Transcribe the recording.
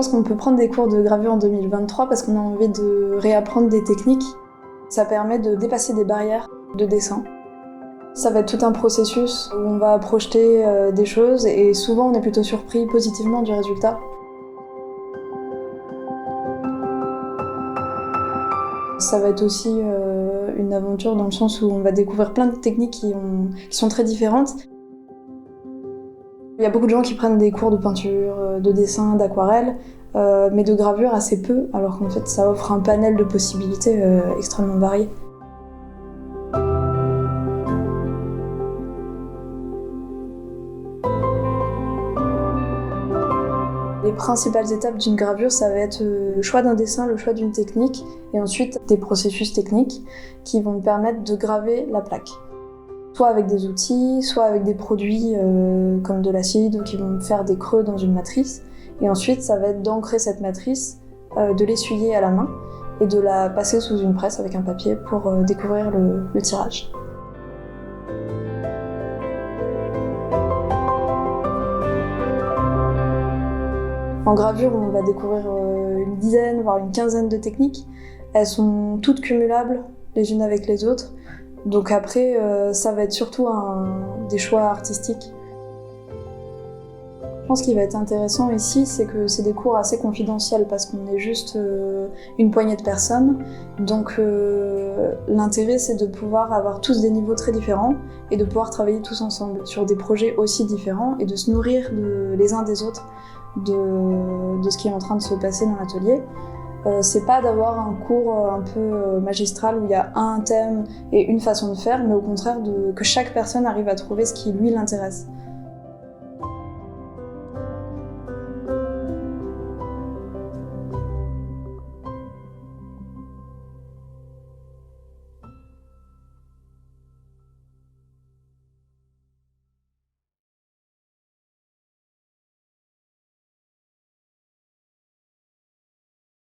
pense qu'on peut prendre des cours de gravure en 2023 parce qu'on a envie de réapprendre des techniques. Ça permet de dépasser des barrières de dessin. Ça va être tout un processus où on va projeter des choses et souvent on est plutôt surpris positivement du résultat. Ça va être aussi une aventure dans le sens où on va découvrir plein de techniques qui sont très différentes. Il y a beaucoup de gens qui prennent des cours de peinture, de dessin, d'aquarelle, mais de gravure assez peu, alors qu'en fait ça offre un panel de possibilités extrêmement variées. Les principales étapes d'une gravure, ça va être le choix d'un dessin, le choix d'une technique, et ensuite des processus techniques qui vont permettre de graver la plaque. Soit avec des outils, soit avec des produits comme de l'acide qui vont faire des creux dans une matrice. Et ensuite, ça va être d'ancrer cette matrice, de l'essuyer à la main et de la passer sous une presse avec un papier pour découvrir le tirage. En gravure, on va découvrir une dizaine, voire une quinzaine de techniques. Elles sont toutes cumulables les unes avec les autres. Donc après, ça va être surtout des choix artistiques. Je pense qu'il va être intéressant ici, c'est que c'est des cours assez confidentiels parce qu'on est juste une poignée de personnes. Donc l'intérêt, c'est de pouvoir avoir tous des niveaux très différents et de pouvoir travailler tous ensemble sur des projets aussi différents et de se nourrir les uns des autres de ce qui est en train de se passer dans l'atelier. C'est pas d'avoir un cours un peu magistral où il y a un thème et une façon de faire, mais au contraire que chaque personne arrive à trouver ce qui lui l'intéresse.